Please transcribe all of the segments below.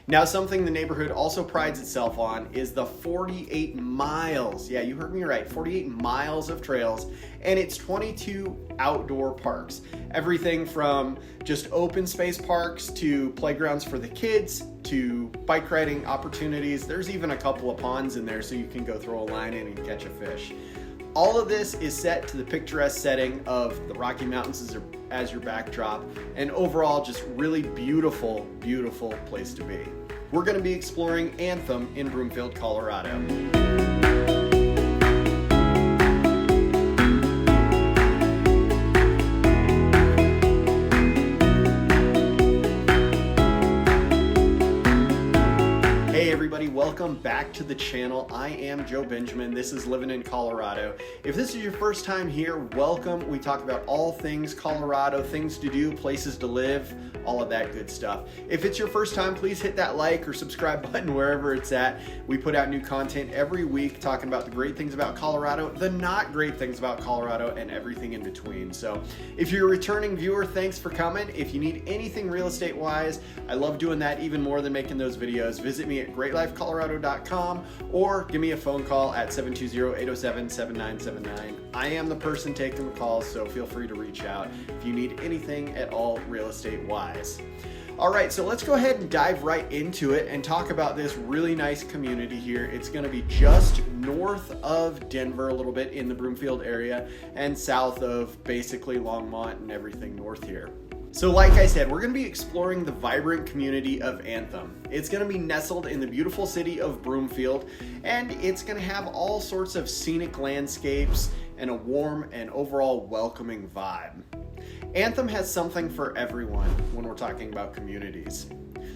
Now, something the neighborhood also prides itself on is the 48 miles. Yeah, you heard me right, 48 miles of trails, and it's 22 outdoor parks. Everything from just open space parks to playgrounds for the kids to bike riding opportunities. There's even a couple of ponds in there so you can go throw a line in and catch a fish. All of this is set to the picturesque setting of the Rocky Mountains as your backdrop, and overall just really beautiful, beautiful place to be. We're going to be exploring Anthem in Broomfield, Colorado. Welcome back to the channel. I am Joe Benjamin. This is Living in Colorado. If this is your first time here, welcome. We talk about all things Colorado, things to do, places to live, all of that good stuff. If it's your first time, please hit that like or subscribe button wherever it's at. We put out new content every week talking about the great things about Colorado, the not great things about Colorado, and everything in between. So if you're a returning viewer, thanks for coming. If you need anything real estate wise, I love doing that even more than making those videos. Visit me at greatlifecolorado.com or give me a phone call at 720-807-7979. I am the person taking the calls, so feel free to reach out if you need anything at all real estate wise. All right, so let's go ahead and dive right into it and talk about this really nice community here. It's going to be just north of Denver, a little bit in the Broomfield area, and south of basically Longmont and everything north here. So like I said, we're going to be exploring the vibrant community of Anthem. It's going to be nestled in the beautiful city of Broomfield, and it's going to have all sorts of scenic landscapes and a warm and overall welcoming vibe. Anthem has something for everyone when we're talking about communities.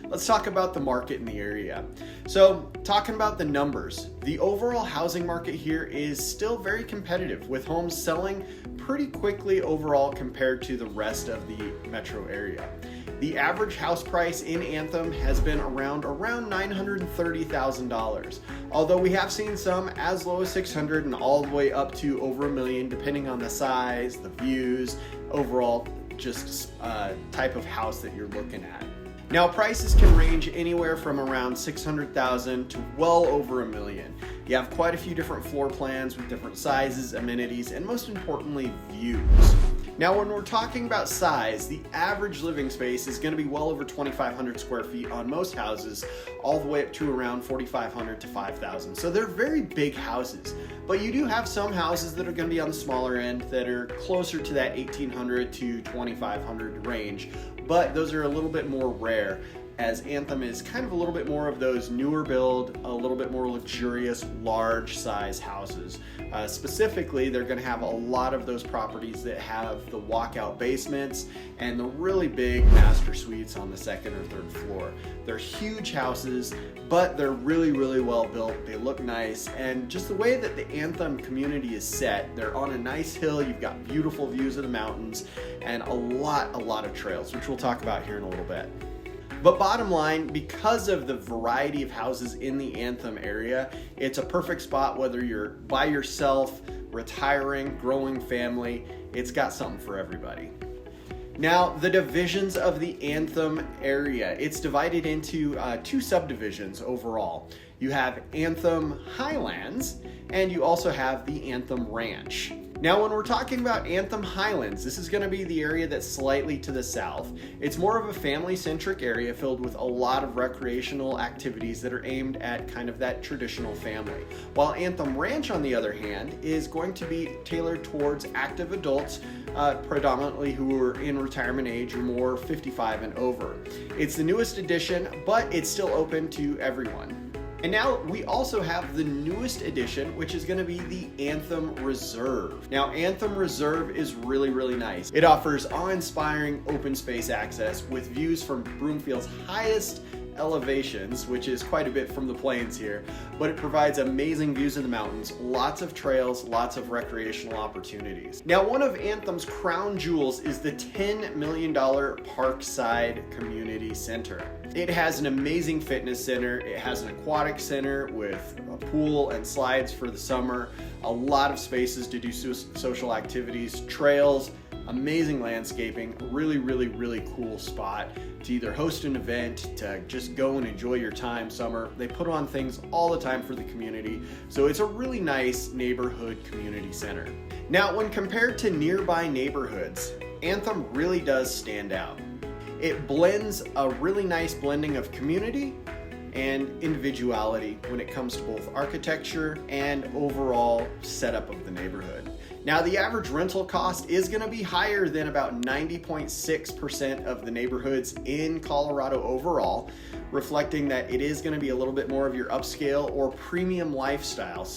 Let's talk about the market in the area. So, talking about the numbers, the overall housing market here is still very competitive, with homes selling pretty quickly overall compared to the rest of the metro area. The average house price in Anthem has been around $930,000, although we have seen some as low as $600,000 and all the way up to over $1 million, depending on the size, the views, overall just type of house that you're looking at. Now, prices can range anywhere from around $600,000 to well over $1 million. You have quite a few different floor plans with different sizes, amenities, and most importantly, views. Now, when we're talking about size, the average living space is going to be well over 2,500 square feet on most houses, all the way up to around 4,500 to 5,000. So they're very big houses, but you do have some houses that are going to be on the smaller end that are closer to that 1,800 to 2,500 range, but those are a little bit more rare, as Anthem is kind of a little bit more of those newer build, a little bit more luxurious, large size houses. Specifically, they're going to have a lot of those properties that have the walkout basements and the really big master suites on the second or third floor. They're huge houses, but they're really, really well built. They look nice, and just the way that the Anthem community is set, they're on a nice hill. You've got beautiful views of the mountains and a lot of trails, which we'll talk about here in a little bit. But bottom line, because of the variety of houses in the Anthem area, it's a perfect spot whether you're by yourself, retiring, growing family. It's got something for everybody. Now, the divisions of the Anthem area, it's divided into two subdivisions overall. You have Anthem Highlands, and you also have the Anthem Ranch. Now, when we're talking about Anthem Highlands, this is going to be the area that's slightly to the south. It's more of a family-centric area filled with a lot of recreational activities that are aimed at kind of that traditional family. While Anthem Ranch, on the other hand, is going to be tailored towards active adults, predominantly who are in retirement age or more 55 and over. It's the newest addition, but it's still open to everyone. And now we also have the newest addition, which is going to be the Anthem Reserve. Now, Anthem Reserve is really, really nice. It offers awe-inspiring open space access with views from Broomfield's highest elevations, which is quite a bit from the plains here, but it provides amazing views of the mountains, lots of trails, lots of recreational opportunities. Now, one of Anthem's crown jewels is the $10 million Parkside Community Center. It has an amazing fitness center. It has an aquatic center with a pool and slides for the summer, a lot of spaces to do social activities, trails, amazing landscaping, really cool spot to either host an event, to just go and enjoy your time summer. They put on things all the time for the community, so it's a really nice neighborhood community center. Now, when compared to nearby neighborhoods, Anthem really does stand out. It blends a really nice blending of community and individuality when it comes to both architecture and overall setup of the neighborhood. Now, the average rental cost is going to be higher than about 90.6% of the neighborhoods in Colorado overall, reflecting that it is going to be a little bit more of your upscale or premium lifestyle.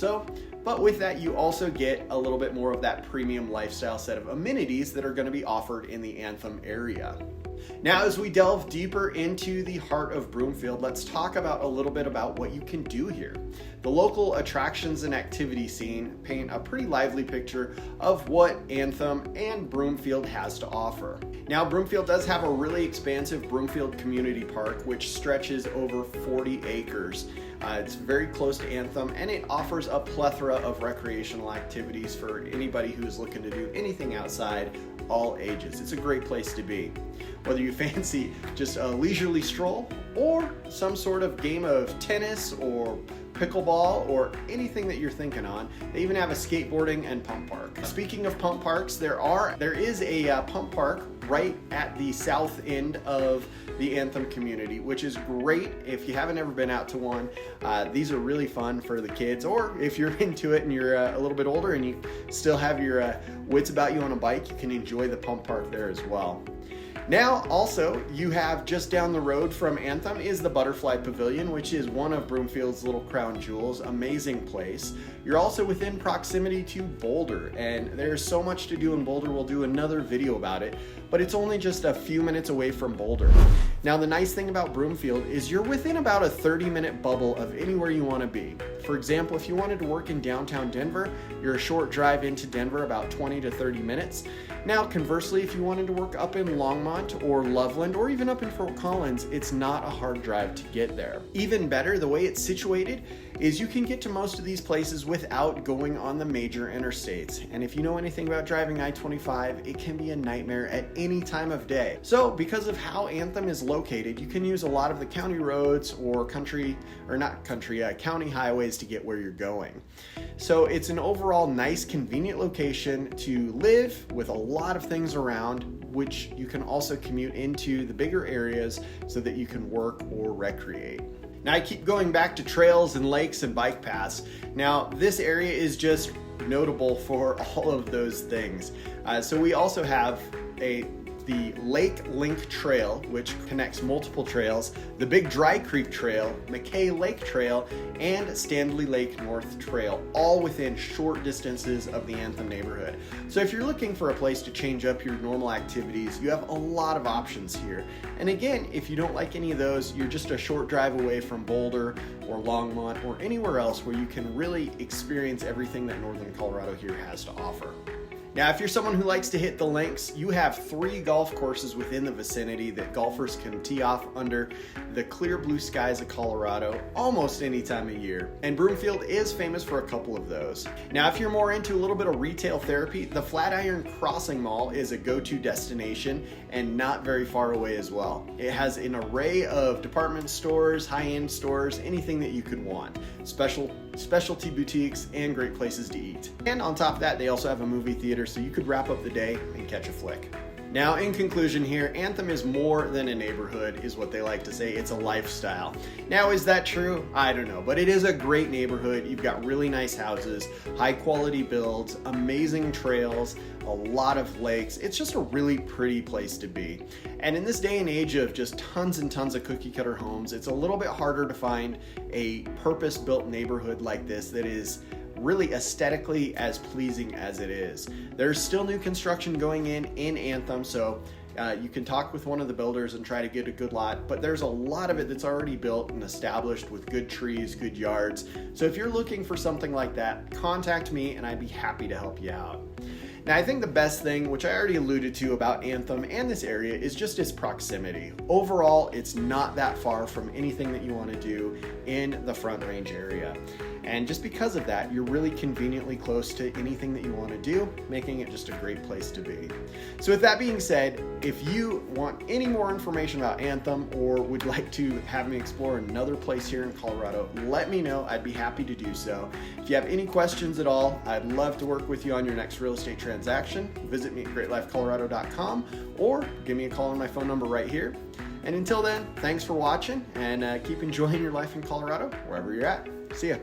But with that, you also get a little bit more of that premium lifestyle set of amenities that are going to be offered in the Anthem area. Now, as we delve deeper into the heart of Broomfield, let's talk about a little bit about what you can do here. The local attractions and activity scene paint a pretty lively picture of what Anthem and Broomfield has to offer. Now, Broomfield does have a really expansive Broomfield Community Park, which stretches over 40 acres. It's very close to Anthem, and it offers a plethora of recreational activities for anybody who's looking to do anything outside, all ages. It's a great place to be. Whether you fancy just a leisurely stroll or some sort of game of tennis or pickleball or anything that you're thinking on. They even have a skateboarding and pump park. Speaking of pump parks, there is a pump park right at the south end of the Anthem community, which is great if you haven't ever been out to one. These are really fun for the kids, or if you're into it and you're a little bit older and you still have your wits about you on a bike, you can enjoy the pump park there as well. Now, also, you have just down the road from Anthem is the Butterfly Pavilion, which is one of Broomfield's little crown jewels. Amazing place. You're also within proximity to Boulder, and there's so much to do in Boulder. We'll do another video about it, but it's only just a few minutes away from Boulder. Now, the nice thing about Broomfield is you're within about a 30-minute bubble of anywhere you want to be. For example, if you wanted to work in downtown Denver, you're a short drive into Denver, about 20 to 30 minutes. Now, conversely, if you wanted to work up in Longmont or Loveland or even up in Fort Collins, it's not a hard drive to get there. Even better, the way it's situated is you can get to most of these places without going on the major interstates. And if you know anything about driving I-25, it can be a nightmare at any time of day. So because of how Anthem is located, you can use a lot of the county roads or county highways to get where you're going. So it's an overall nice, convenient location to live with a lot of things around, which you can also commute into the bigger areas so that you can work or recreate. Now, I keep going back to trails and lakes and bike paths. Now, this area is just notable for all of those things. So we also have the Lake Link Trail, which connects multiple trails, the Big Dry Creek Trail, McKay Lake Trail, and Stanley Lake North Trail, all within short distances of the Anthem neighborhood. So if you're looking for a place to change up your normal activities, you have a lot of options here. And again, if you don't like any of those, you're just a short drive away from Boulder or Longmont or anywhere else where you can really experience everything that Northern Colorado here has to offer. Now, if you're someone who likes to hit the links, you have 3 golf courses within the vicinity that golfers can tee off under the clear blue skies of Colorado almost any time of year. And Broomfield is famous for a couple of those. Now, if you're more into a little bit of retail therapy, the Flatiron Crossing Mall is a go-to destination and not very far away as well. It has an array of department stores, high-end stores, anything that you could want. Specialty boutiques, and great places to eat. And on top of that, they also have a movie theater, so you could wrap up the day and catch a flick. Now, in conclusion here, Anthem is more than a neighborhood, is what they like to say. It's a lifestyle. Now, is that true? I don't know, but it is a great neighborhood. You've got really nice houses, high quality builds, amazing trails, a lot of lakes. It's just a really pretty place to be. And in this day and age of just tons and tons of cookie cutter homes, it's a little bit harder to find a purpose-built neighborhood like this that is really aesthetically as pleasing as it is. There's still new construction going in Anthem, so you can talk with one of the builders and try to get a good lot, but there's a lot of it that's already built and established with good trees, good yards. So if you're looking for something like that, contact me and I'd be happy to help you out. Now, I think the best thing, which I already alluded to about Anthem and this area, is just its proximity. Overall, it's not that far from anything that you want to do in the Front Range area. And just because of that, you're really conveniently close to anything that you want to do, making it just a great place to be. So with that being said, if you want any more information about Anthem or would like to have me explore another place here in Colorado, let me know. I'd be happy to do so. If you have any questions at all, I'd love to work with you on your next real estate transaction. Visit me at greatlifecolorado.com or give me a call on my phone number right here. And until then, thanks for watching and keep enjoying your life in Colorado wherever you're at. See ya.